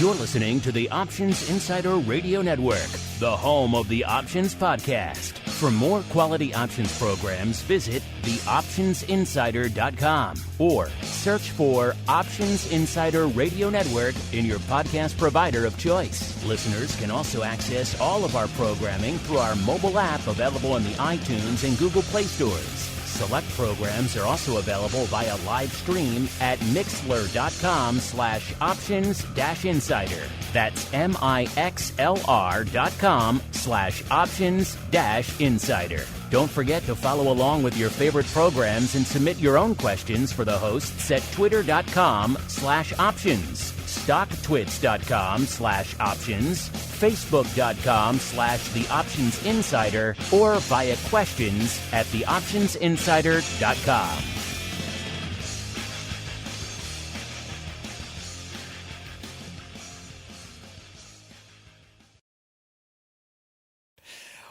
You're listening to the Options Insider Radio Network, the home of the Options Podcast. For more quality options programs, visit theoptionsinsider.com or search for Options Insider Radio Network in your podcast provider of choice. Listeners can also access all of our programming through our mobile app available in the iTunes and Google Play stores. Select programs are also available via live stream at mixlr.com/options-insider. That's mixlr.com/options-insider. Don't forget to follow along with your favorite programs and submit your own questions for the hosts at twitter.com/options, stocktwits.com/options, facebook.com/theoptionsinsider, or via questions at theoptionsinsider.com.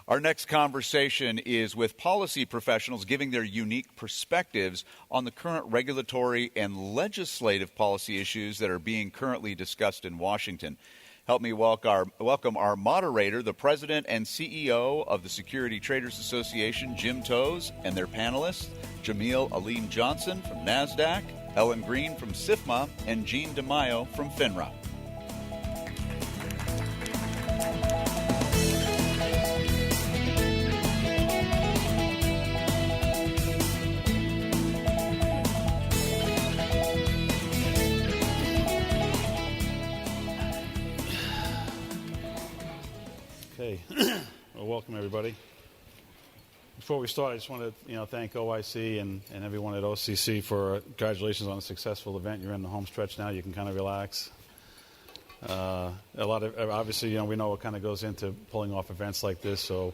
Our next conversation is with policy professionals giving their unique perspectives on the current regulatory and legislative policy issues that are being currently discussed in Washington. Help me welcome our moderator, the president and CEO of the Security Traders Association, Jim Toes, and their panelists, Jameel Aalim-Johnson from Nasdaq, Greene from SIFMA, and DeMaio from FINRA. Well, welcome everybody. Before we start, I just want to thank OIC and everyone at OCC for congratulations on a successful event. You're in the home stretch now; you can kind of relax. Obviously, we know what kind of goes into pulling off events like this, so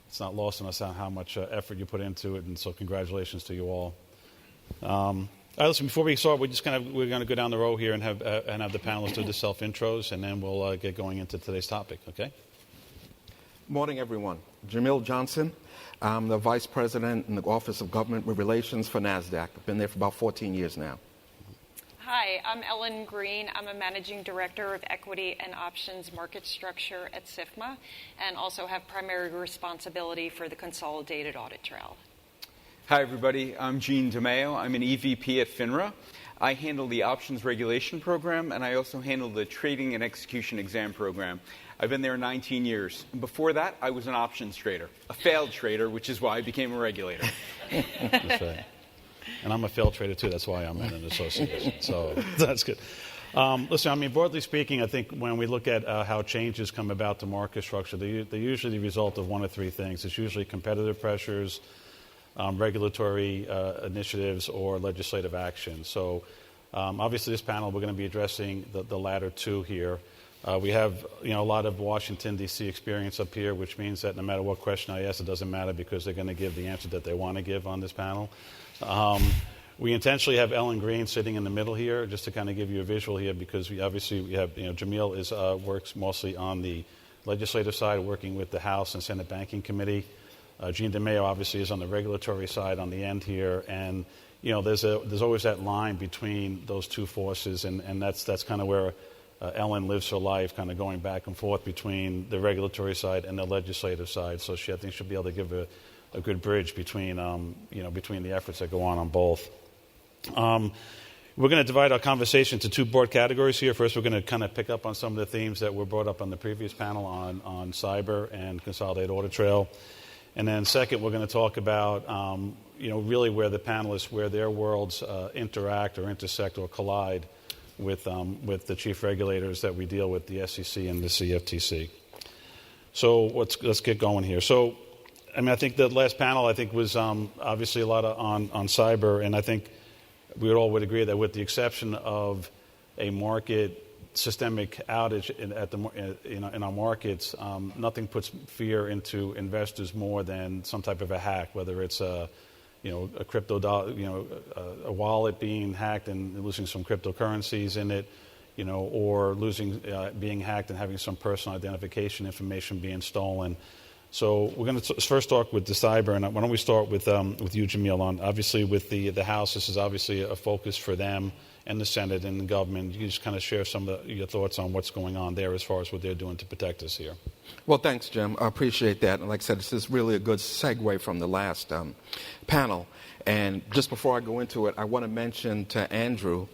it's not lost on us how much effort you put into it, and so congratulations to you all. Listen, before we start, we're going to go down the row here and have the panelists do the self intros, and then we'll get going into today's topic. Okay. Morning, everyone. Jameel Johnson. I'm the Vice President in the Office of Government Relations for Nasdaq. I've been there for about 14 years now. Hi, I'm Greene. I'm a Managing Director of Equity and Options Market Structure at SIFMA, and also have primary responsibility for the Consolidated Audit Trail. Hi, everybody. I'm DeMaio. I'm an EVP at FINRA. I handle the Options Regulation Program, and I also handle the Trading and Execution Exam Program. I've been there 19 years. And before that, I was an options trader, a failed trader, which is why I became a regulator. That's right. And I'm a failed trader, too. That's why I'm in an association. So that's good. Listen, broadly speaking, I think when we look at how changes come about to market structure, they're usually the result of one of three things. It's usually competitive pressures, regulatory initiatives, or legislative action. So obviously this panel, we're going to be addressing the latter two here. We have a lot of Washington, D.C. experience up here, which means that no matter what question I ask, it doesn't matter because they're going to give the answer that they want to give on this panel. We intentionally have Greene sitting in the middle here, just to kind of give you a visual here, because we have Jameel works mostly on the legislative side, working with the House and Senate Banking Committee. DeMaio obviously is on the regulatory side on the end here, and there's always that line between those two forces, and that's kind of where Ellen lives her life, kind of going back and forth between the regulatory side and the legislative side. So I think she'll be able to give a good bridge between the efforts that go on both. We're going to divide our conversation into two broad categories here. First, we're going to kind of pick up on some of the themes that were brought up on the previous panel on cyber and consolidated audit trail. And then second, we're going to talk about, really where the panelists, where their worlds interact or intersect or collide with the chief regulators that we deal with, the SEC and the CFTC. So let's get going here. So, I think the last panel, was obviously a lot on cyber, and I think we all would agree that with the exception of a market systemic outage in our markets, nothing puts fear into investors more than some type of a hack, whether it's a crypto dollar, a wallet being hacked and losing some cryptocurrencies in it, or being hacked and having some personal identification information being stolen. So we're going to first start with the cyber, and why don't we start with you, Jameel? On obviously with the House, this is obviously a focus for them, and the Senate and the government. You can just kind of share some of your thoughts on what's going on there as far as what they're doing to protect us here. Well, thanks, Jim. I appreciate that. And like I said, this is really a good segue from the last panel. And just before I go into it, I want to mention to Andrew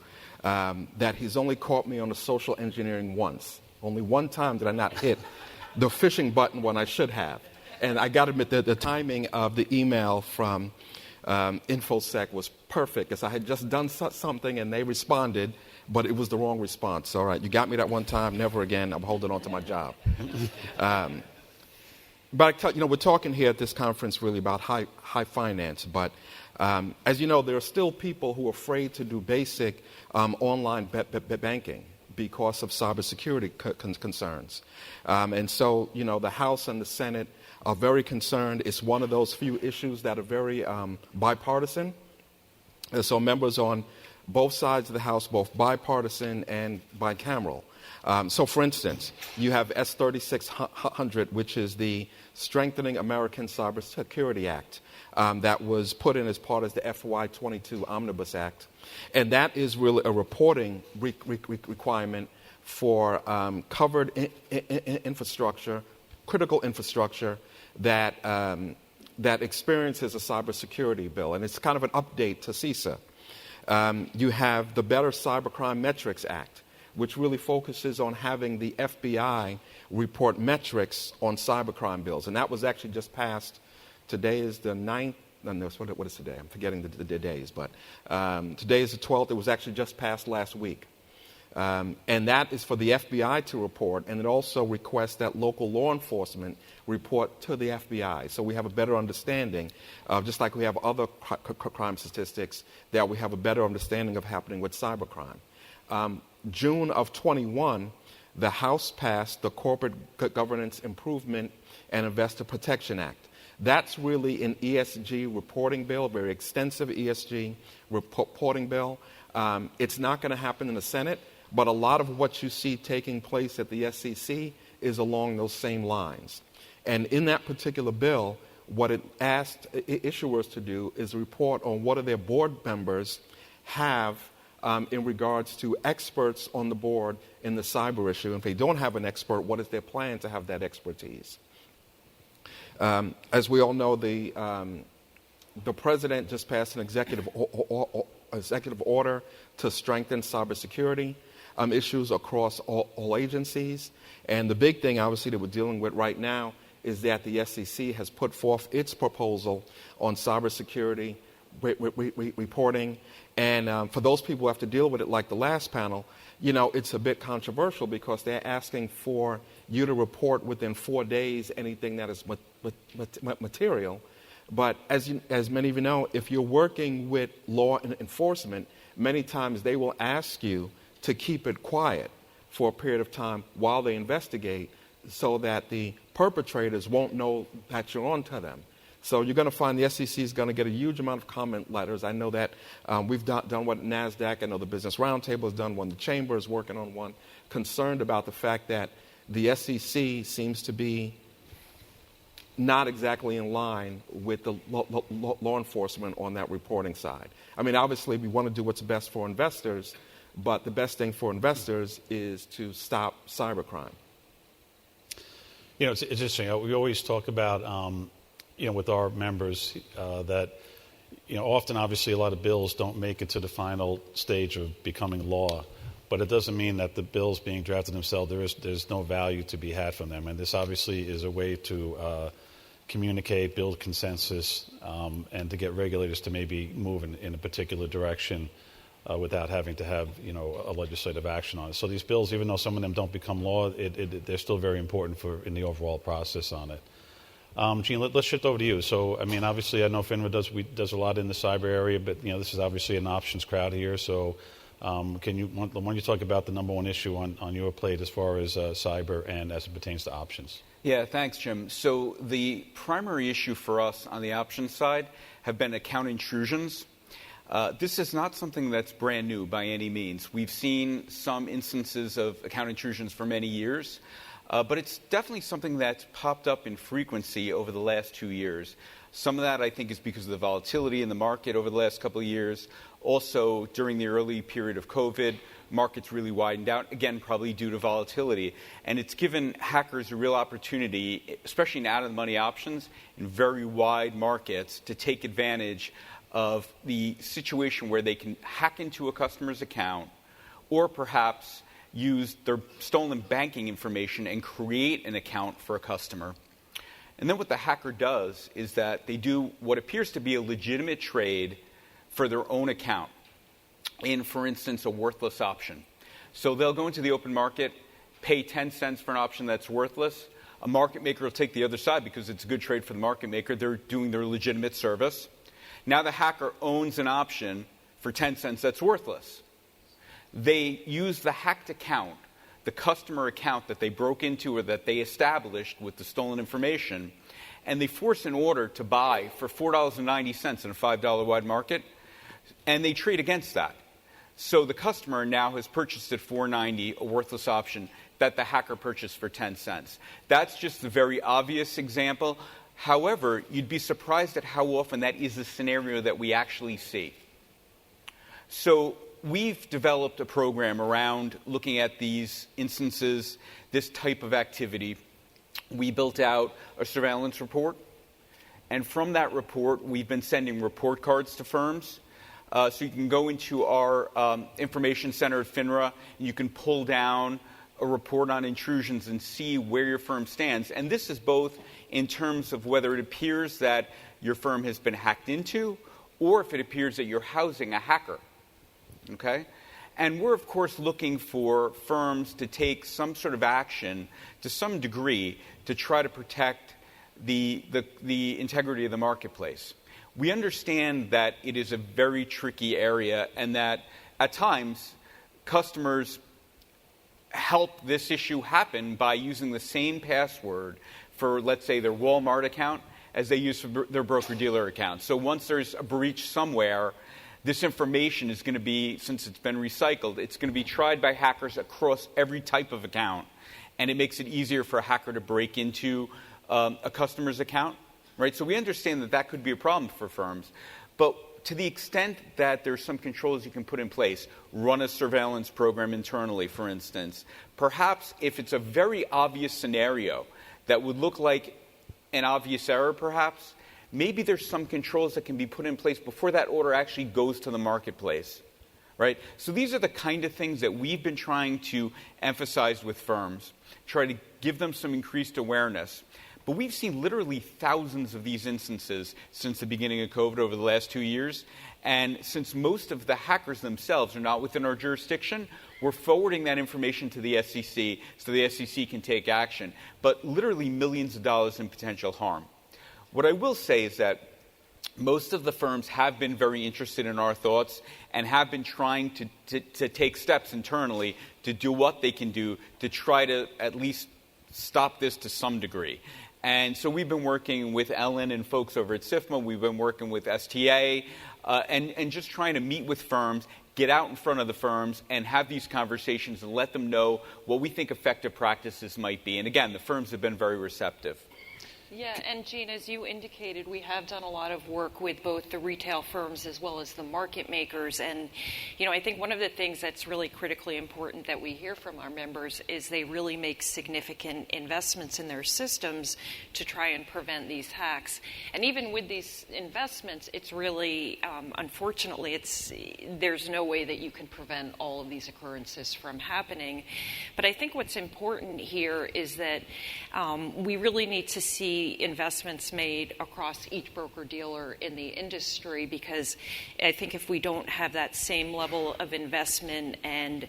that he's only caught me on the social engineering once. Only one time did I not hit the phishing button when I should have. And I got to admit that the timing of the email from InfoSec was perfect, because I had just done something and they responded, but it was the wrong response. All right, you got me that one time, never again. I'm holding on to my job. But we're talking here at this conference really about high finance. But as you know, there are still people who are afraid to do basic online banking because of cybersecurity concerns. And so, the House and the Senate are very concerned. It's one of those few issues that are very bipartisan. And so members on both sides of the House, both bipartisan and bicameral. So, for instance, you have S-3600, which is the Strengthening American Cybersecurity Act that was put in as part of the FY22 Omnibus Act. And that is really a reporting requirement for covered infrastructure, critical infrastructure that experiences a cybersecurity bill. And it's kind of an update to CISA. You have the Better Cybercrime Metrics Act, which really focuses on having the FBI report metrics on cybercrime bills. And that was actually just passed. Today is the 9th. No, what is today? I'm forgetting the days. But today is the 12th. It was actually just passed last week. And that is for the FBI to report, and it also requests that local law enforcement report to the FBI. So we have a better understanding, just like we have other crime statistics, that we have a better understanding of happening with cybercrime. June of 21, the House passed the Corporate Governance Improvement and Investor Protection Act. That's really an ESG reporting bill, a very extensive ESG reporting bill. It's not going to happen in the Senate, but a lot of what you see taking place at the SEC is along those same lines. And in that particular bill, what it asked issuers to do is report on what do their board members have in regards to experts on the board in the cyber issue. And if they don't have an expert, what is their plan to have that expertise? As we all know, the president just passed an executive order to strengthen cybersecurity issues across all agencies. And the big thing, obviously, that we're dealing with right now is that the SEC has put forth its proposal on cybersecurity reporting. And for those people who have to deal with it, like the last panel, it's a bit controversial because they're asking for you to report within 4 days anything that is material. But as many of you know, if you're working with law enforcement, many times they will ask you to keep it quiet for a period of time while they investigate so that the perpetrators won't know that you're on to them. So you're going to find the SEC is going to get a huge amount of comment letters. I know that we've done one at Nasdaq. I know the Business Roundtable has done one. The Chamber is working on one, concerned about the fact that the SEC seems to be not exactly in line with the law enforcement on that reporting side. I mean, obviously, we want to do what's best for investors, but the best thing for investors is to stop cybercrime. It's interesting. We always talk about, with our members that, often, obviously, a lot of bills don't make it to the final stage of becoming law. But it doesn't mean that the bills being drafted themselves, there's no value to be had from them. And this obviously is a way to communicate, build consensus, and to get regulators to maybe move in a particular direction without having to have, a legislative action on it. So these bills, even though some of them don't become law, they're still very important in the overall process on it. Gene, let's shift over to you. So, obviously, I know FINRA does a lot in the cyber area, but, this is obviously an options crowd here. So why don't you talk about the number one issue on your plate as far as cyber and as it pertains to options? Yeah, thanks, Jim. So the primary issue for us on the options side have been account intrusions. This is not something that's brand new by any means. We've seen some instances of account intrusions for many years. But it's definitely something that's popped up in frequency over the last 2 years. Some of that, I think, is because of the volatility in the market over the last couple of years. Also, during the early period of COVID, markets really widened out, again, probably due to volatility. And it's given hackers a real opportunity, especially in out-of-the-money options, in very wide markets, to take advantage of the situation where they can hack into a customer's account or perhaps use their stolen banking information and create an account for a customer. And then what the hacker does is that they do what appears to be a legitimate trade for their own account in, for instance, a worthless option. So they'll go into the open market, pay 10 cents for an option that's worthless. A market maker will take the other side because it's a good trade for the market maker. They're doing their legitimate service. Now the hacker owns an option for 10 cents that's worthless. They use the hacked account, the customer account that they broke into or that they established with the stolen information, and they force an order to buy for $4.90 in a $5 wide market, and they trade against that. So the customer now has purchased at $4.90 a worthless option that the hacker purchased for 10 cents. That's just a very obvious example. However, you'd be surprised at how often that is the scenario that we actually see. So we've developed a program around looking at these instances, this type of activity. We built out a surveillance report, and from that report, we've been sending report cards to firms. So you can go into our information center at FINRA, and you can pull down a report on intrusions and see where your firm stands. And this is both in terms of whether it appears that your firm has been hacked into or if it appears that you're housing a hacker. Okay? And we're, of course, looking for firms to take some sort of action to some degree to try to protect the integrity of the marketplace. We understand that it is a very tricky area and that at times customers help this issue happen by using the same password for, let's say, their Walmart account as they use for their broker-dealer account. So once there's a breach somewhere, this information is going to be, since it's been recycled, it's going to be tried by hackers across every type of account. And it makes it easier for a hacker to break into a customer's account. Right? So we understand that that could be a problem for firms. But to the extent that there's some controls you can put in place, run a surveillance program internally, for instance, perhaps if it's a very obvious scenario that would look like an obvious error, perhaps, maybe there's some controls that can be put in place before that order actually goes to the marketplace. Right? So these are the kind of things that we've been trying to emphasize with firms, try to give them some increased awareness. But we've seen literally thousands of these instances since the beginning of COVID over the last 2 years. And since most of the hackers themselves are not within our jurisdiction, we're forwarding that information to the SEC so the SEC can take action. But literally millions of dollars in potential harm. What I will say is that most of the firms have been very interested in our thoughts and have been trying to take steps internally to do what they can do to try to at least stop this to some degree. And so we've been working with Ellen and folks over at SIFMA. We've been working with STA and just trying to meet with firms, get out in front of the firms, and have these conversations and let them know what we think effective practices might be. And again, the firms have been very receptive. Yeah, and Jean, as you indicated, we have done a lot of work with both the retail firms as well as the market makers. And, you know, I think one of the things that's really critically important that we hear from our members is they really make significant investments in their systems to try and prevent these hacks. And even with these investments, it's really, unfortunately, there's no way that you can prevent all of these occurrences from happening. But I think what's important here is that we really need to see investments made across each broker-dealer in the industry, because I think if we don't have that same level of investment and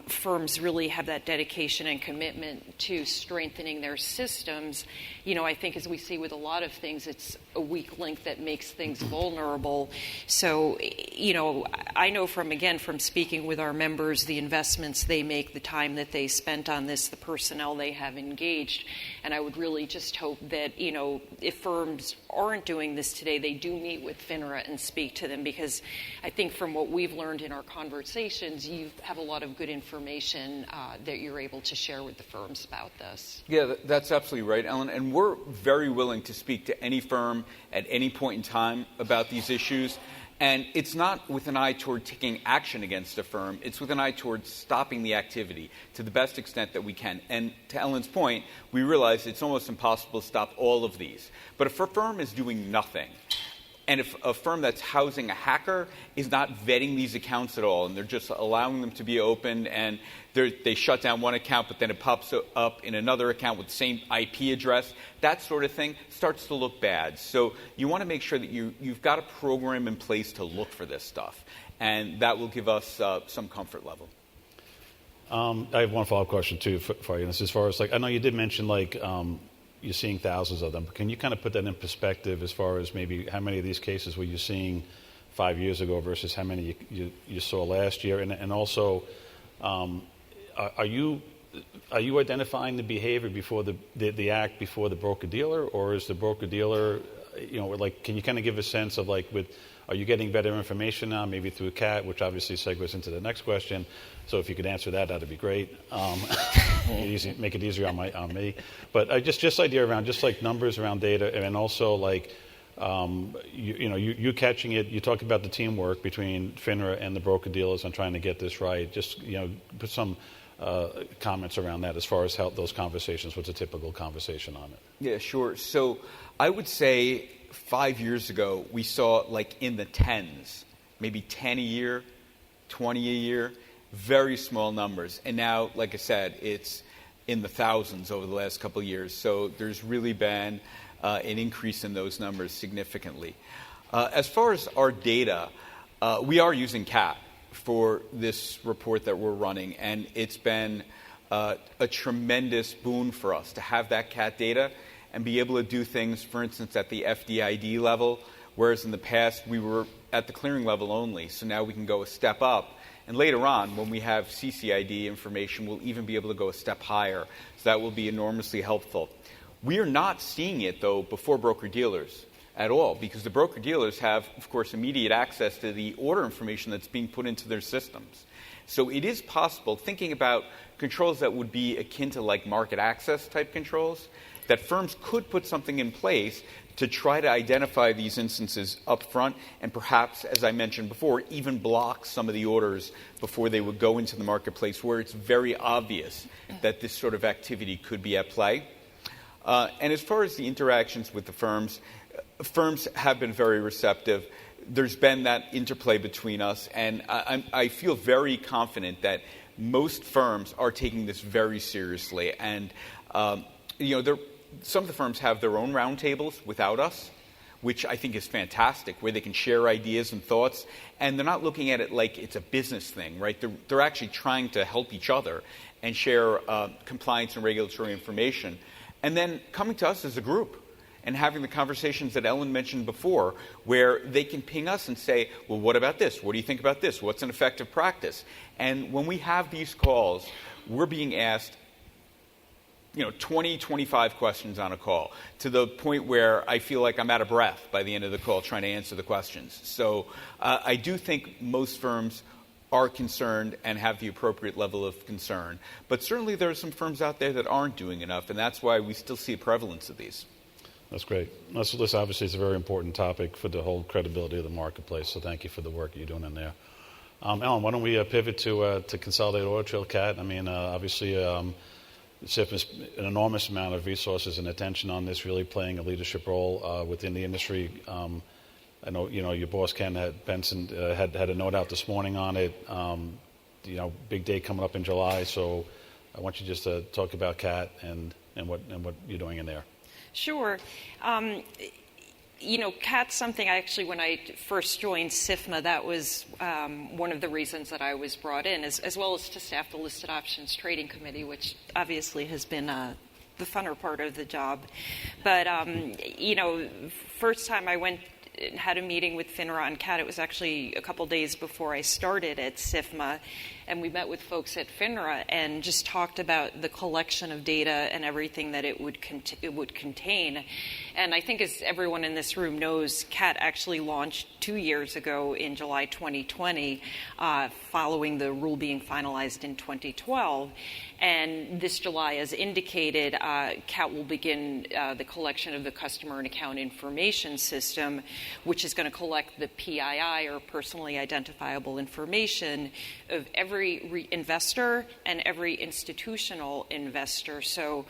firms really have that dedication and commitment to strengthening their systems, you know, I think as we see with a lot of things, it's a weak link that makes things vulnerable. So, you know, I know from speaking with our members, the investments they make, the time that they spent on this, the personnel they have engaged, and I would really just hope that, you know, if firms aren't doing this today, they do meet with FINRA and speak to them, because I think from what we've learned in our conversations, you have a lot of of good information that you're able to share with the firms about this. Yeah, that's absolutely right, Ellen. And we're very willing to speak to any firm at any point in time about these issues. And it's not with an eye toward taking action against a firm. It's with an eye toward stopping the activity to the best extent that we can. And to Ellen's point, we realize it's almost impossible to stop all of these. But if a firm is doing nothing, and if a firm that's housing a hacker is not vetting these accounts at all, and they're just allowing them to be opened, and they shut down one account, but then it pops up in another account with the same IP address, that sort of thing starts to look bad. So you want to make sure that you've got a program in place to look for this stuff, and that will give us some comfort level. I have one follow-up question, too, for you. And this, as far as, I know you did mention, you're seeing thousands of them. But can you kind of put that in perspective as far as maybe how many of these cases were you seeing 5 years ago versus how many you saw last year? And also, are you identifying the behavior before the act before the broker-dealer, or is the broker-dealer, can you kind of give a sense of are you getting better information now, maybe through a CAT, which obviously segues into the next question. So if you could answer that'd be great. Make it easier on me. But just idea around numbers around data, and also you catching it. You talked about the teamwork between FINRA and the broker dealers on trying to get this right. Just put some comments around that as far as how those conversations. What's a typical conversation on it? Yeah, sure. So I would say 5 years ago we saw in the tens, maybe 10 a year, 20 a year. Very small numbers. And now, like I said, it's in the thousands over the last couple of years. So there's really been an increase in those numbers significantly. As far as our data, we are using CAT for this report that we're running. And it's been a tremendous boon for us to have that CAT data and be able to do things, for instance, at the FDID level, whereas in the past we were at the clearing level only. So now we can go a step up. And later on, when we have CCID information, we'll even be able to go a step higher. So that will be enormously helpful. We are not seeing it, though, before broker-dealers at all, because the broker-dealers have, of course, immediate access to the order information that's being put into their systems. So it is possible, thinking about controls that would be akin to market access type controls, that firms could put something in place to try to identify these instances up front and perhaps, as I mentioned before, even block some of the orders before they would go into the marketplace where it's very obvious that this sort of activity could be at play. And as far as the interactions with the firms have been very receptive. There's been that interplay between us, and I feel very confident that most firms are taking this very seriously. And, some of the firms have their own roundtables without us, which I think is fantastic, where they can share ideas and thoughts. And they're not looking at it like it's a business thing, right? They're actually trying to help each other and share compliance and regulatory information. And then coming to us as a group and having the conversations that Ellen mentioned before, where they can ping us and say, well, what about this? What do you think about this? What's an effective practice? And when we have these calls, we're being asked 20, 25 questions on a call, to the point where I feel like I'm out of breath by the end of the call trying to answer the questions. So I do think most firms are concerned and have the appropriate level of concern. But certainly there are some firms out there that aren't doing enough, and that's why we still see a prevalence of these. That's great. This obviously is a very important topic for the whole credibility of the marketplace, so thank you for the work you're doing in there. Ellen, why don't we pivot to Consolidated Audit Trail, CAT? I mean, obviously, SIFMA has an enormous amount of resources and attention on this, really playing a leadership role within the industry. I know, your boss, Ken Benson, had a note out this morning on it. Big day coming up in July, so I want you just to talk about CAT and what you're doing in there. Sure. CAT's something when I first joined SIFMA, that was one of the reasons that I was brought in, as well as to staff the Listed Options Trading Committee, which obviously has been the funner part of the job. But, first time I went and had a meeting with FINRA on CAT, it was actually a couple days before I started at SIFMA. and we met with folks at FINRA and just talked about the collection of data and everything that it would contain. And I think, as everyone in this room knows, CAT actually launched 2 years ago in July 2020, following the rule being finalized in 2012. And this July, as indicated, CAT will begin the collection of the customer and account information system, which is going to collect the PII, or personally identifiable information, of every investor and every institutional investor. So,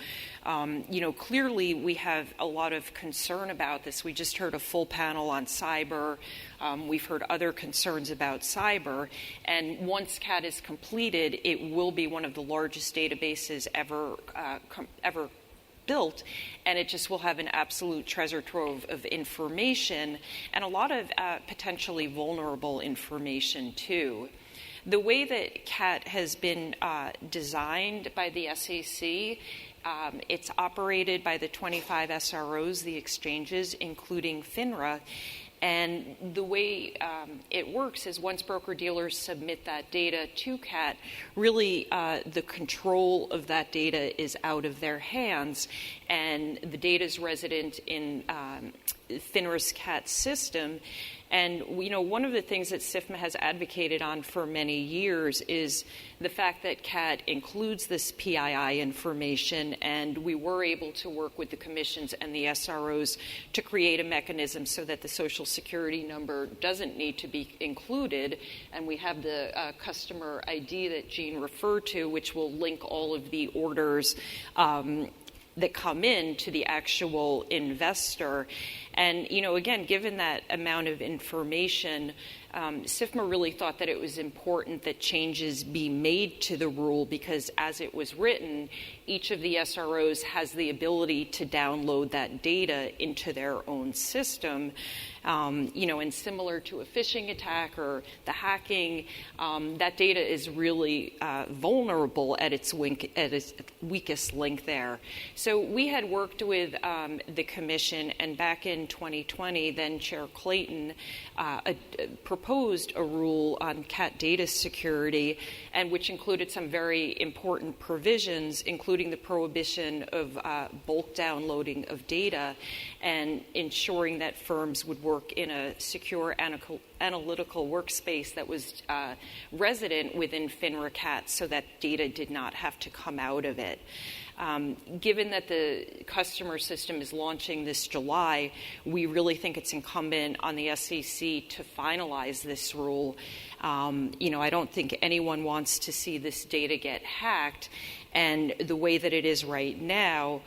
clearly we have a lot of concern about this. We just heard a full panel on cyber. We've heard other concerns about cyber. And once CAT is completed, it will be one of the largest databases ever built, and it just will have an absolute treasure trove of information, and a lot of potentially vulnerable information too. The way that CAT has been designed by the SEC, it's operated by the 25 SROs, the exchanges, including FINRA. And the way it works is once broker-dealers submit that data to CAT, really the control of that data is out of their hands, and the data is resident in FINRA's CAT system. And one of the things that SIFMA has advocated on for many years is the fact that CAT includes this PII information, and we were able to work with the commissions and the SROs to create a mechanism so that the Social Security number doesn't need to be included, and we have the customer ID that Jean referred to, which will link all of the orders that come in to the actual investor. And, again, given that amount of information, SIFMA really thought that it was important that changes be made to the rule, because as it was written, each of the SROs has the ability to download that data into their own system. And similar to a phishing attack or the hacking, that data is really vulnerable at its weakest link there. So we had worked with the commission, and back in 2020, then Chair Clayton proposed a rule on CAT data security, and which included some very important provisions, including the prohibition of bulk downloading of data, and ensuring that firms would work in a secure analytical workspace that was resident within FINRA CAT, so that data did not have to come out of it. Given that the customer system is launching this July, we really think it's incumbent on the SEC to finalize this rule. I don't think anyone wants to see this data get hacked, and the way that it is right now,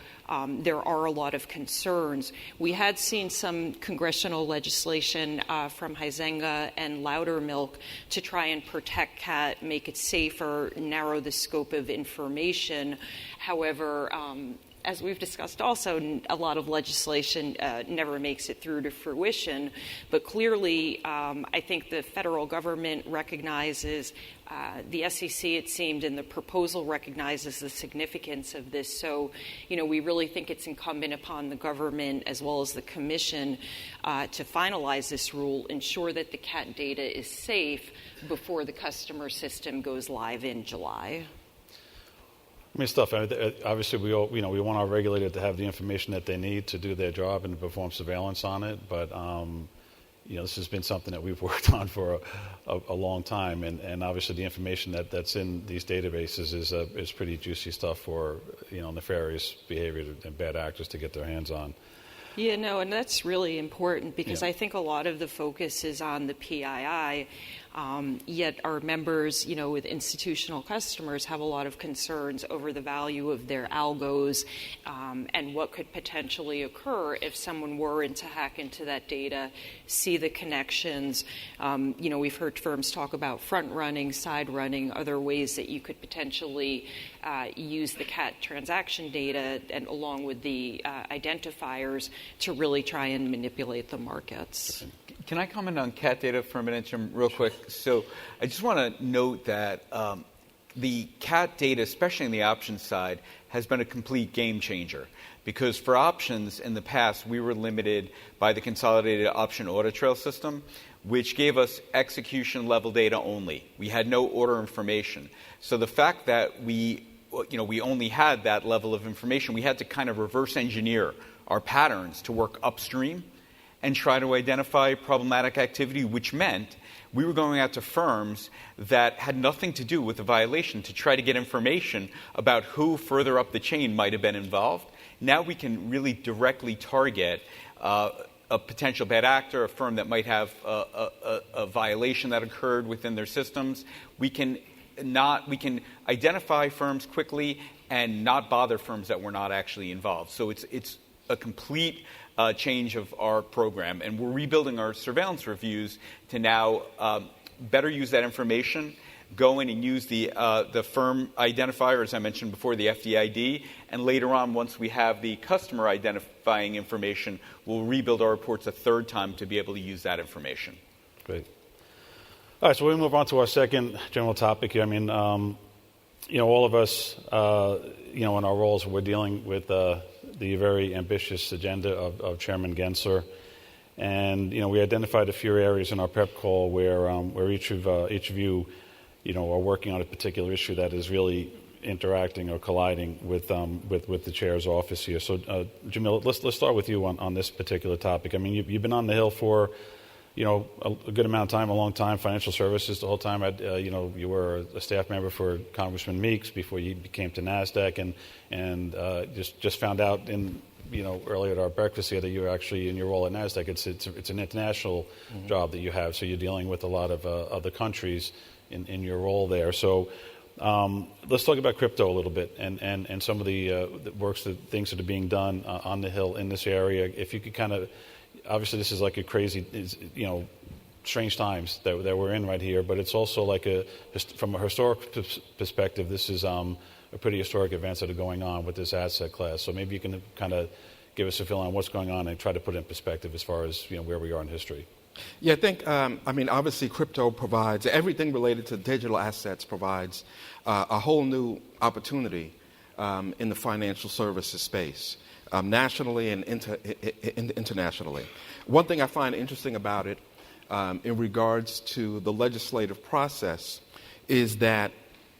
there are a lot of concerns. We had seen some congressional legislation from Huizenga and Loudermilk to try and protect CAT, make it safer, narrow the scope of information. However, as we've discussed also, a lot of legislation never makes it through to fruition. But clearly, I think the federal government recognizes, the SEC, it seemed, in the proposal recognizes the significance of this. So, we really think it's incumbent upon the government as well as the commission to finalize this rule, ensure that the CAT data is safe before the customer system goes live in July. Obviously, we want our regulator to have the information that they need to do their job and to perform surveillance on it. But this has been something that we've worked on for a long time, and obviously the information that's in these databases is pretty juicy stuff for nefarious behavior and bad actors to get their hands on. Yeah, no, and that's really important, because I think a lot of the focus is on the PII. Yet our members, with institutional customers, have a lot of concerns over the value of their algos and what could potentially occur if someone were to hack into that data, see the connections. We've heard firms talk about front running, side running, other ways that you could potentially use the CAT transaction data and along with the identifiers to really try and manipulate the markets. Can I comment on CAT data for a minute, Jim, real quick? So I just want to note that the CAT data, especially on the options side, has been a complete game changer. Because for options in the past, we were limited by the consolidated option audit trail system, which gave us execution level data only. We had no order information. So the fact that we only had that level of information, we had to kind of reverse engineer our patterns to work upstream and try to identify problematic activity, which meant we were going out to firms that had nothing to do with the violation to try to get information about who further up the chain might have been involved. Now we can really directly target a potential bad actor, a firm that might have a violation that occurred within their systems. We can identify firms quickly and not bother firms that were not actually involved. So it's a complete change of our program, and we're rebuilding our surveillance reviews to now better use that information, go in and use the firm identifier, as I mentioned before, the FDID, and later on, once we have the customer identifying information, we'll rebuild our reports a third time to be able to use that information. Great. All right, so we move on to our second general topic here. I mean, all of us, in our roles, we're dealing with the very ambitious agenda of Chairman Gensler. And, we identified a few areas in our prep call where each of you, are working on a particular issue that is really interacting or colliding with the chair's office here. So, Jameel, let's start with you on this particular topic. I mean, you've been on the Hill for, a good amount of time, a long time, financial services the whole time. You were a staff member for Congressman Meeks before you came to Nasdaq, and just found out earlier at our breakfast here that you're actually in your role at Nasdaq. It's an international job that you have, so you're dealing with a lot of other countries in your role there. So let's talk about crypto a little bit and some of the things that are being done on the Hill in this area. If you could kind of, obviously this is like a crazy, strange times that we're in right here, but it's also like from a historic perspective, this is a pretty historic events that are going on with this asset class. So maybe you can kind of give us a feel on what's going on and try to put it in perspective as far as where we are in history. Yeah, I think, obviously crypto provides, everything related to digital assets provides a whole new opportunity in the financial services space, nationally and internationally. One thing I find interesting about it in regards to the legislative process is that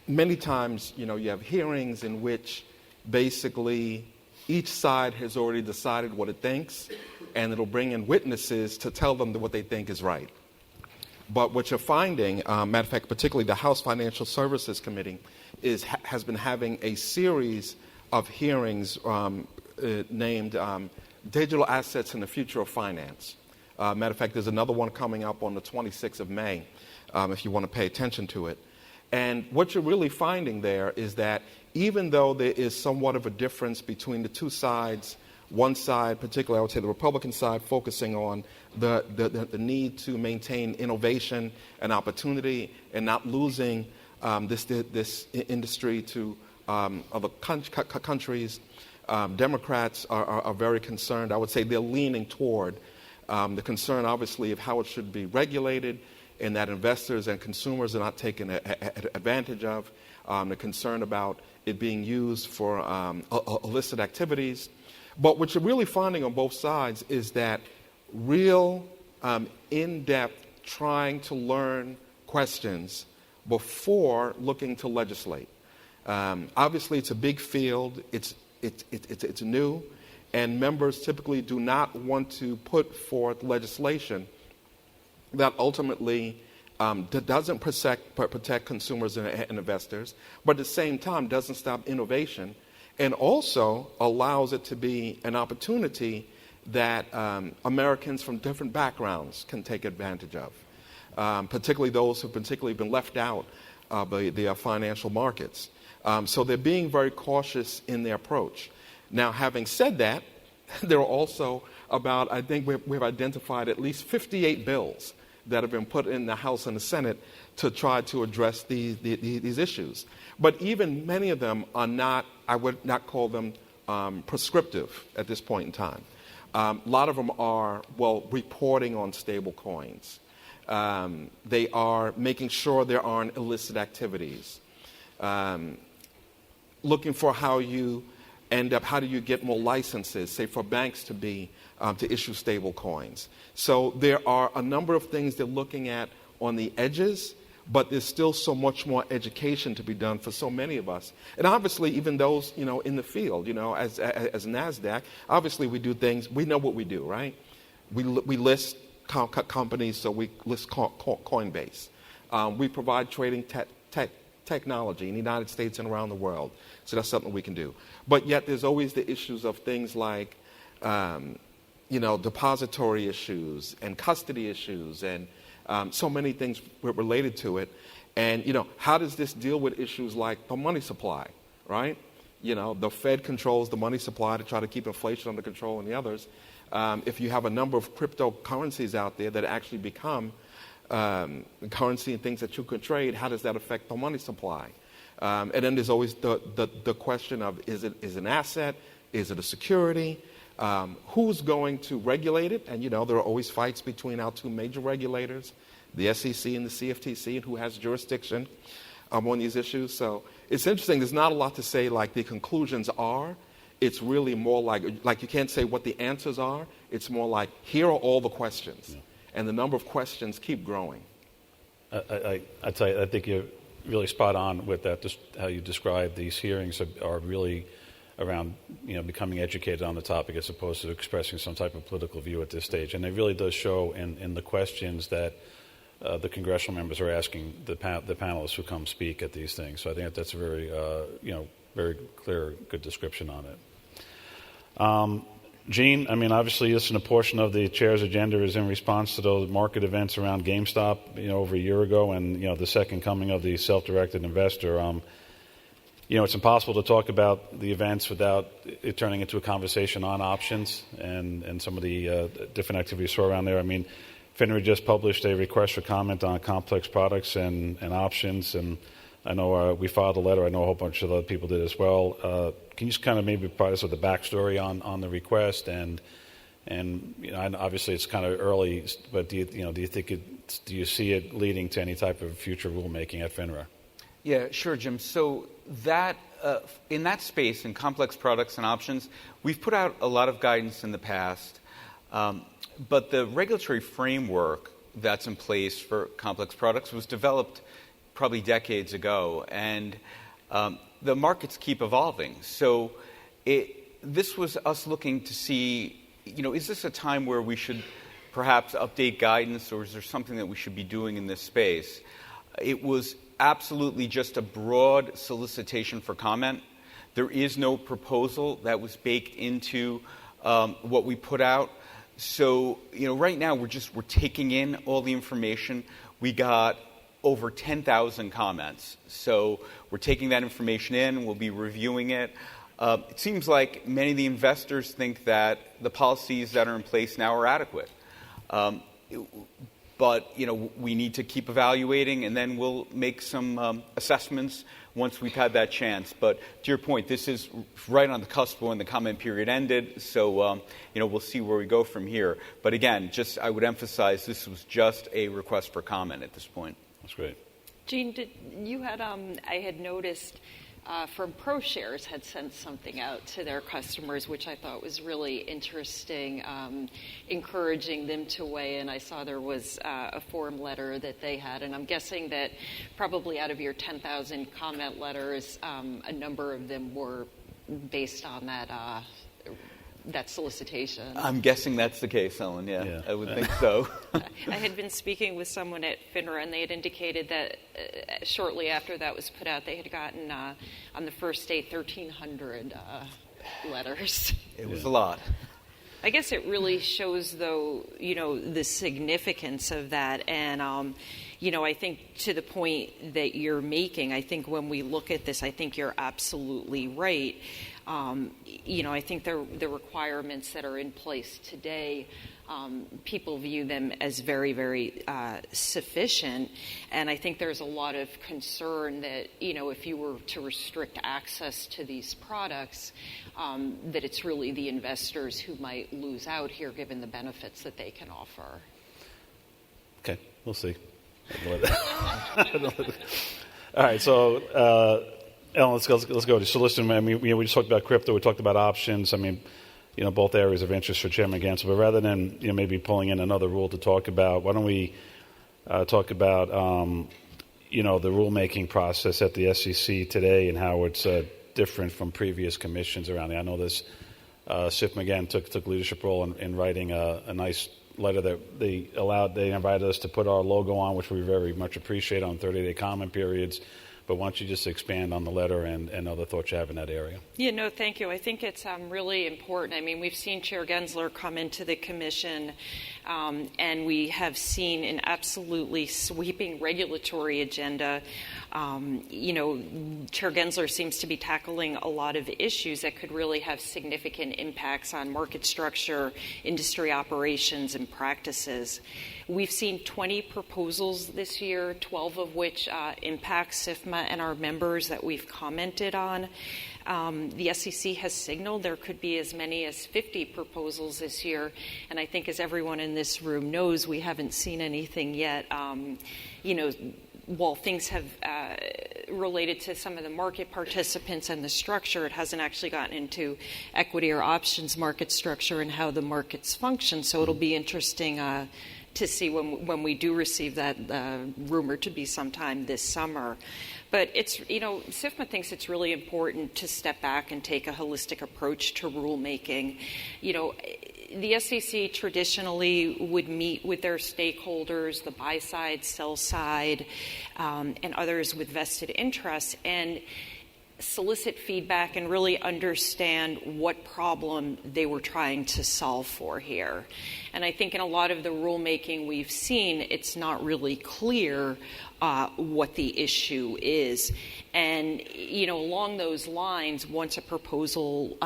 many times, you have hearings in which basically each side has already decided what it thinks, and it'll bring in witnesses to tell them that what they think is right. But what you're finding, matter of fact, particularly the House Financial Services Committee, has been having a series of hearings named Digital Assets and the Future of Finance. Matter of fact, there's another one coming up on the 26th of May, if you want to pay attention to it. And what you're really finding there is that even though there is somewhat of a difference between the two sides, one side, particularly I would say the Republican side, focusing on the need to maintain innovation and opportunity and not losing this industry to other countries, Democrats are very concerned. I would say they're leaning toward the concern, obviously, of how it should be regulated and that investors and consumers are not taken advantage of, the concern about it being used for illicit activities. But what you're really finding on both sides is that real in-depth trying to learn questions before looking to legislate. Obviously, it's a big field. It's new, and members typically do not want to put forth legislation that ultimately doesn't protect consumers and investors, but at the same time doesn't stop innovation, and also allows it to be an opportunity that Americans from different backgrounds can take advantage of, particularly those who've particularly been left out of the financial markets. So they're being very cautious in their approach. Now, having said that, there are also I think we've identified at least 58 bills that have been put in the House and the Senate to try to address these issues. But even many of them are not, I would not call them prescriptive at this point in time. A lot of them are, reporting on stable coins. They are making sure there aren't illicit activities. Looking for how you And how do you get more licenses, say, for banks to issue stable coins? So there are a number of things they're looking at on the edges, but there's still so much more education to be done for so many of us. And obviously, even those, in the field, as Nasdaq, obviously we do things, we know what we do, right? We list companies, so we list Coinbase. We provide trading technology in the United States and around the world. So that's something we can do. But yet there's always the issues of things like, depository issues and custody issues and so many things related to it. And, how does this deal with issues like the money supply, right? The Fed controls the money supply to try to keep inflation under control and the others. If you have a number of cryptocurrencies out there that actually become currency and things that you can trade, how does that affect the money supply? And then there's always the question of, is it an asset? Is it a security? Who's going to regulate it? And, there are always fights between our two major regulators, the SEC and the CFTC, and who has jurisdiction on these issues. So it's interesting. There's not a lot to say like the conclusions are. It's really more like you can't say what the answers are. It's more like, here are all the questions. Yeah. And the number of questions keep growing. I tell you, I think you're really spot on with that. Just how you describe these hearings are really around, becoming educated on the topic as opposed to expressing some type of political view at this stage. And it really does show in the questions that the congressional members are asking the panelists who come speak at these things. So I think that's a very, very clear, good description on it. Gene, obviously, listen, a portion of the chair's agenda is in response to those market events around GameStop, over a year ago, and the second coming of the self-directed investor. It's impossible to talk about the events without it turning into a conversation on options and some of the different activities we saw around there. FINRA just published a request for comment on complex products and options, and I know we filed a letter. I know a whole bunch of other people did as well. Can you just kind of maybe provide us with the backstory on the request? And obviously it's kind of early, but do you see it leading to any type of future rulemaking at FINRA? Yeah, sure, Jim. So that in that space, in complex products and options, we've put out a lot of guidance in the past, but the regulatory framework that's in place for complex products was developed probably decades ago, and the markets keep evolving. So this was us looking to see, is this a time where we should perhaps update guidance, or is there something that we should be doing in this space? It was absolutely just a broad solicitation for comment. There is no proposal that was baked into what we put out. So, right now we're taking in all the information. We got over 10,000 comments. So we're taking that information in, we'll be reviewing it. It seems like many of the investors think that the policies that are in place now are adequate. But, we need to keep evaluating, and then we'll make some assessments once we've had that chance. But to your point, this is right on the cusp when the comment period ended, so, we'll see where we go from here. But again, I would emphasize this was just a request for comment at this point. That's great. Gene, I had noticed from ProShares had sent something out to their customers, which I thought was really interesting, encouraging them to weigh in. I saw there was a form letter that they had, and I'm guessing that probably out of your 10,000 comment letters, a number of them were based on that solicitation. I'm guessing that's the case, Ellen. Yeah. I would think so. I had been speaking with someone at FINRA, and they had indicated that shortly after that was put out, they had gotten on the first day 1,300 letters. It was a lot. I guess it really shows, though, the significance of that. And, I think to the point that you're making, I think when we look at this, I think you're absolutely right. I think the requirements that are in place today, people view them as very, very sufficient. And I think there's a lot of concern that, if you were to restrict access to these products, that it's really the investors who might lose out here given the benefits that they can offer. Okay, we'll see. All right, so Ellen, let's go. So listen, I mean, we just talked about crypto. We talked about options. I mean, both areas of interest for Chairman Gensler. But rather than maybe pulling in another rule to talk about, why don't we talk about the rulemaking process at the SEC today and how it's different from previous commissions around it. I know this SIFMA again took leadership role in writing a nice letter that they invited us to put our logo on, which we very much appreciate, on 30-day comment periods. But why don't you just expand on the letter and other thoughts you have in that area? Yeah, no, thank you. I think it's really important. I mean, we've seen Chair Gensler come into the commission, and we have seen an absolutely sweeping regulatory agenda. Chair Gensler seems to be tackling a lot of issues that could really have significant impacts on market structure, industry operations, and practices. We've seen 20 proposals this year, 12 of which impact SIFMA and our members that we've commented on. The SEC has signaled there could be as many as 50 proposals this year, and I think as everyone in this room knows, we haven't seen anything yet. While things have related to some of the market participants and the structure, it hasn't actually gotten into equity or options market structure and how the markets function. So it'll be interesting to see when we do receive that, rumored to be sometime this summer. But it's, SIFMA thinks it's really important to step back and take a holistic approach to rulemaking. The SEC traditionally would meet with their stakeholders, the buy side, sell side, and others with vested interests, and solicit feedback and really understand what problem they were trying to solve for here. And I think in a lot of the rulemaking we've seen, it's not really clear what the issue is. And, along those lines, once a proposal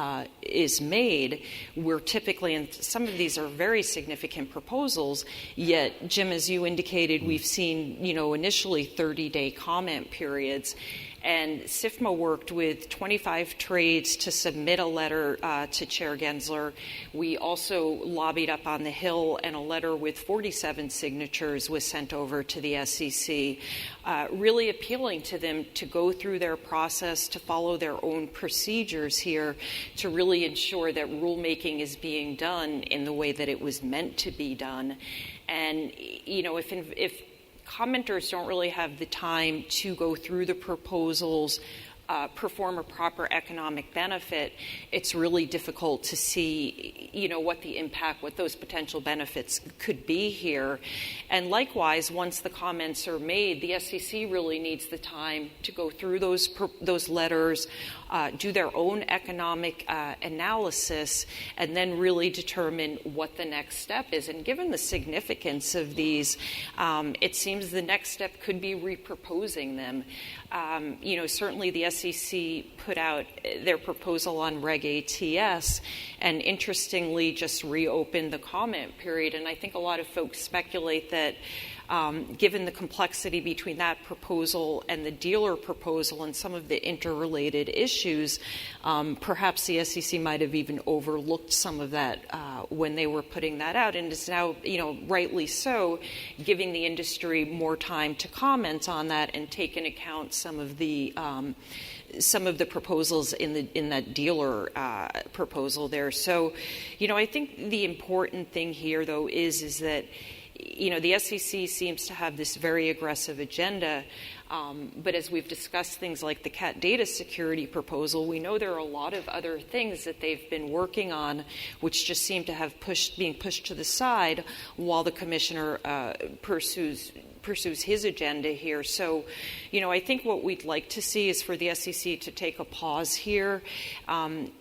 is made, we're typically, and some of these are very significant proposals, yet, Jim, as you indicated, we've seen, initially 30-day comment periods. And SIFMA worked with 25 trades to submit a letter to Chair Gensler. We also lobbied up on the Hill, and a letter with 47 signatures was sent over to the SEC, really appealing to them to go through their process, to follow their own procedures here, to really ensure that rulemaking is being done in the way that it was meant to be done. And, if commenters don't really have the time to go through the proposals, perform a proper economic benefit, it's really difficult to see, what the impact, what those potential benefits could be here. And likewise, once the comments are made, the SEC really needs the time to go through those letters, do their own economic analysis, and then really determine what the next step is. And given the significance of these, it seems the next step could be reproposing them. Certainly the SEC put out their proposal on Reg ATS, and interestingly just reopened the comment period. And I think a lot of folks speculate that given the complexity between that proposal and the dealer proposal and some of the interrelated issues, perhaps the SEC might have even overlooked some of that when they were putting that out, and is now, rightly so, giving the industry more time to comment on that and take into account some of the proposals in that dealer proposal there. So, I think the important thing here, though, is that the SEC seems to have this very aggressive agenda, but as we've discussed things like the CAT data security proposal, we know there are a lot of other things that they've been working on which just seem to have being pushed to the side while the commissioner pursues his agenda here. So, I think what we'd like to see is for the SEC to take a pause here.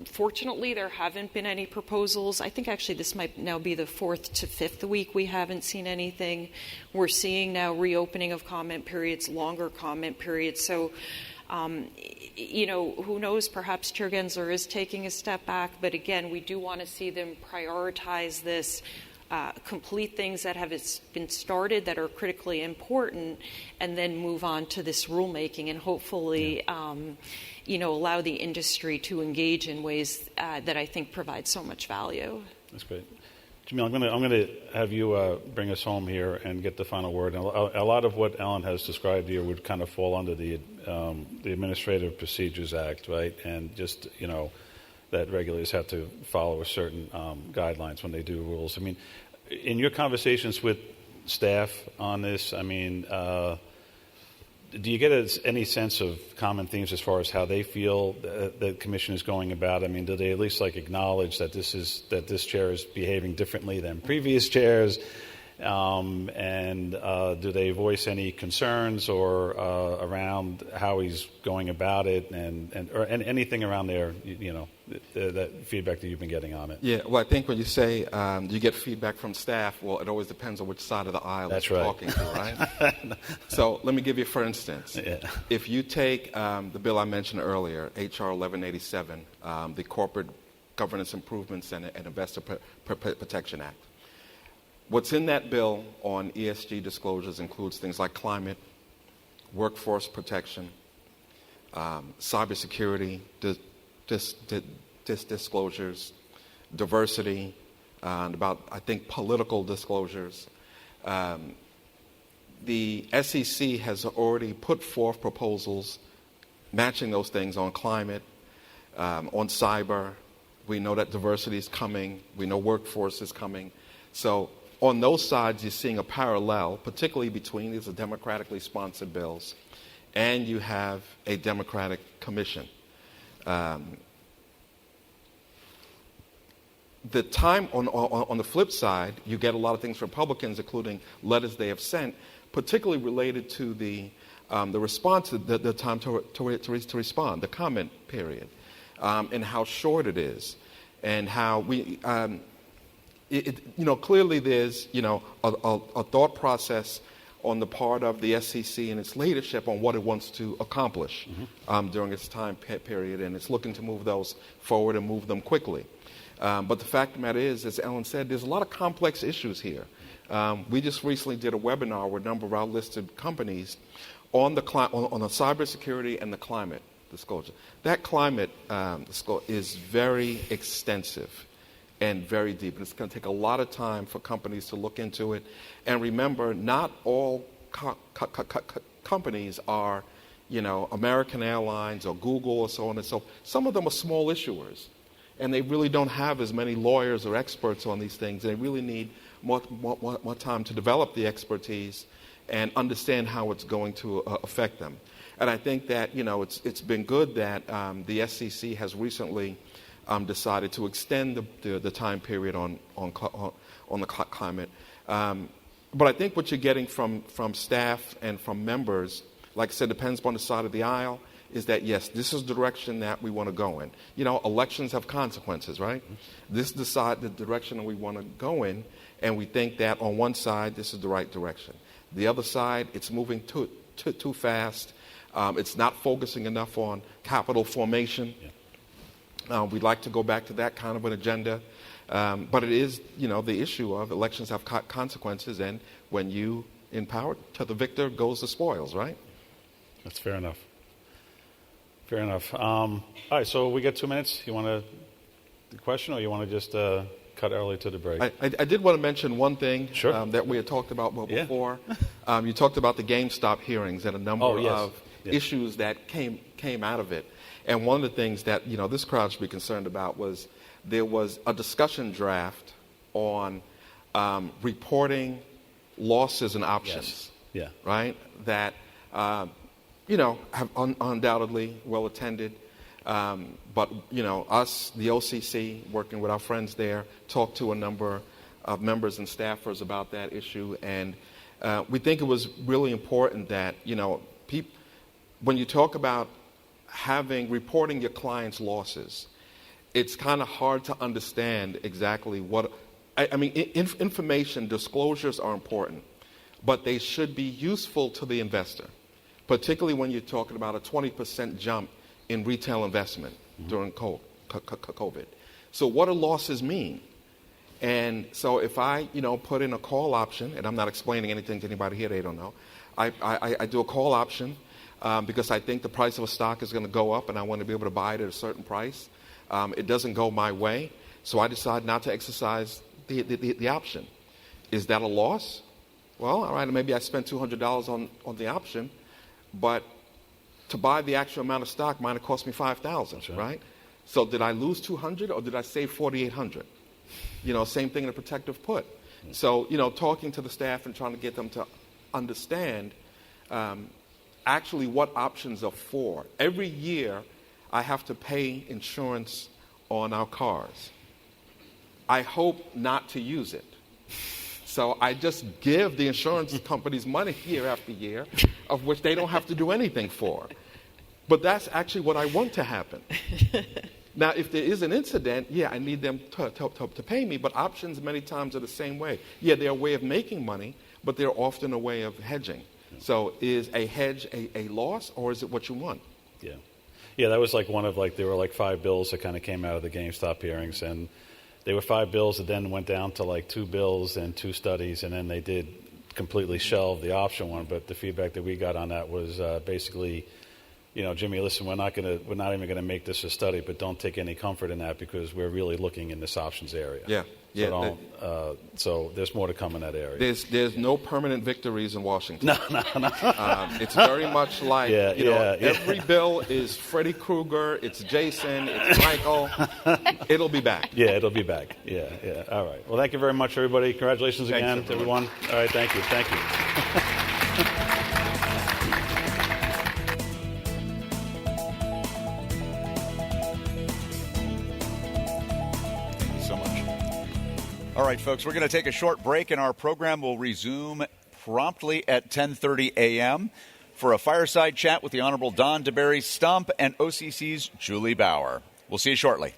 Fortunately, there haven't been any proposals. I think actually this might now be the 4th to 5th week we haven't seen anything. We're seeing now reopening of comment periods, longer comment periods. So, who knows, perhaps Chair Gensler is taking a step back, but again, we do want to see them prioritize this, complete things that have been started that are critically important, and then move on to this rulemaking and hopefully, allow the industry to engage in ways that I think provide so much value. That's great. Jameel, I'm going to have you bring us home here and get the final word. And a lot of what Ellen has described here would kind of fall under the the Administrative Procedures Act, right? And just, that regulators have to follow a certain guidelines when they do rules. I mean, in your conversations with staff on this, I mean, do you get any sense of common themes as far as how they feel the commission is going about? I mean, do they at least acknowledge that this chair is behaving differently than previous chairs? And do they voice any concerns or around how he's going about it, and anything around there, that feedback that you've been getting on it? Yeah, well, I think when you say you get feedback from staff, well, it always depends on which side of the aisle you're talking to, right? So let me give you, for instance, if you take the bill I mentioned earlier, H.R. 1187, the Corporate Governance Improvements and Investor Protection Act. What's in that bill on ESG disclosures includes things like climate, workforce protection, cybersecurity disclosures, diversity, and about, I think, political disclosures. The SEC has already put forth proposals matching those things on climate, on cyber. We know that diversity is coming. We know workforce is coming. So on those sides, you're seeing a parallel, particularly between these democratically sponsored bills, and you have a Democratic commission. The time on the flip side, you get a lot of things from Republicans, including letters they have sent, particularly related to the response, the time to respond, the comment period, and how short it is, and how we. Clearly there's, a thought process on the part of the SEC and its leadership on what it wants to accomplish during its time period, and it's looking to move those forward and move them quickly. But the fact of the matter is, as Ellen said, there's a lot of complex issues here. We just recently did a webinar with a number of our listed companies on the cybersecurity and the climate disclosure. That climate disclosure is very extensive and very deep. And it's going to take a lot of time for companies to look into it. And remember, not all companies are, American Airlines or Google or so on and so forth. Some of them are small issuers, and they really don't have as many lawyers or experts on these things. They really need more time to develop the expertise and understand how it's going to affect them. And I think that, it's been good that the SEC has recently decided to extend the time period on the climate. But I think what you're getting from staff and from members, like I said, depends upon the side of the aisle, is that, yes, this is the direction that we want to go in. Elections have consequences, right? This is the direction that we want to go in, and we think that on one side, this is the right direction. The other side, it's moving too fast. It's not focusing enough on capital formation. Yeah. We'd like to go back to that kind of an agenda. But it is, the issue of elections have consequences, and when you in power, to the victor goes the spoils, right? That's fair enough. Fair enough. All right, so we got 2 minutes. You want the question, or you want to just cut early to the break? I did want to mention one thing that we had talked about before. You talked about the GameStop hearings and a number of issues that came out of it. And one of the things that, this crowd should be concerned about was there was a discussion draft on reporting losses and options, right, that, have undoubtedly well attended. But, us, the OCC, working with our friends there, talked to a number of members and staffers about that issue. And we think it was really important that, when you talk about reporting your clients' losses, it's kind of hard to understand exactly what. Information disclosures are important, but they should be useful to the investor, particularly when you're talking about a 20% jump in retail investment during COVID. So what do losses mean? And so if I, put in a call option, and I'm not explaining anything to anybody here they don't know, I do a call option. Because I think the price of a stock is going to go up and I want to be able to buy it at a certain price. It doesn't go my way, so I decide not to exercise the option. Is that a loss? Well, all right, maybe I spent $200 on the option, but to buy the actual amount of stock might have cost me $5,000, right? So did I lose $200 or did I save $4,800? Same thing in a protective put. So, talking to the staff and trying to get them to understand actually what options are for. Every year, I have to pay insurance on our cars. I hope not to use it. So I just give the insurance companies money year after year, of which they don't have to do anything for. But that's actually what I want to happen. Now, if there is an incident, I need them to pay me, but options many times are the same way. They're a way of making money, but they're often a way of hedging. So is a hedge a loss, or is it what you want? Yeah, that was like there were 5 bills that kind of came out of the GameStop hearings, and they were 5 bills that then went down to 2 bills and 2 studies, and then they did completely shelve the option one. But the feedback that we got on that was basically, Jimmy, listen, we're not even gonna make this a study, but don't take any comfort in that because we're really looking in this options area. So there's more to come in that area. There's no permanent victories in Washington. No. It's very much like every bill is Freddy Krueger, it's Jason, it's Michael. It'll be back. Yeah, it'll be back. Yeah. All right. Well, thank you very much, everybody. Congratulations again to everyone. All right, thank you. All right, folks, we're going to take a short break, and our program will resume promptly at 10:30 a.m. for a fireside chat with the Honorable Don DeBerry Stump and OCC's Julie Bauer. We'll see you shortly.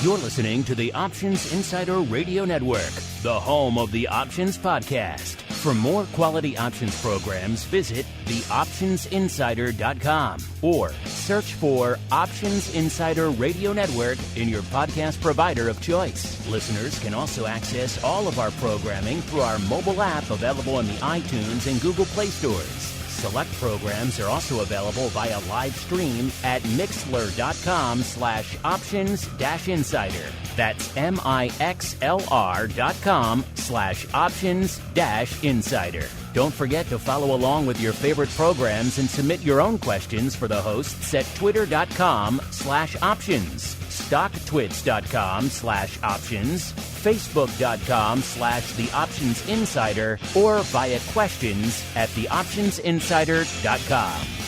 You're listening to the Options Insider Radio Network, the home of the Options Podcast. For more quality options programs, visit theoptionsinsider.com or search for Options Insider Radio Network in your podcast provider of choice. Listeners can also access all of our programming through our mobile app available in the iTunes and Google Play stores. Select programs are also available via live stream at mixlr.com/options-insider. That's mixlr.com/options-insider. Don't forget to follow along with your favorite programs and submit your own questions for the hosts at twitter.com/options, stocktwits.com/options, facebook.com/theoptionsinsider, or via questions@theoptionsinsider.com.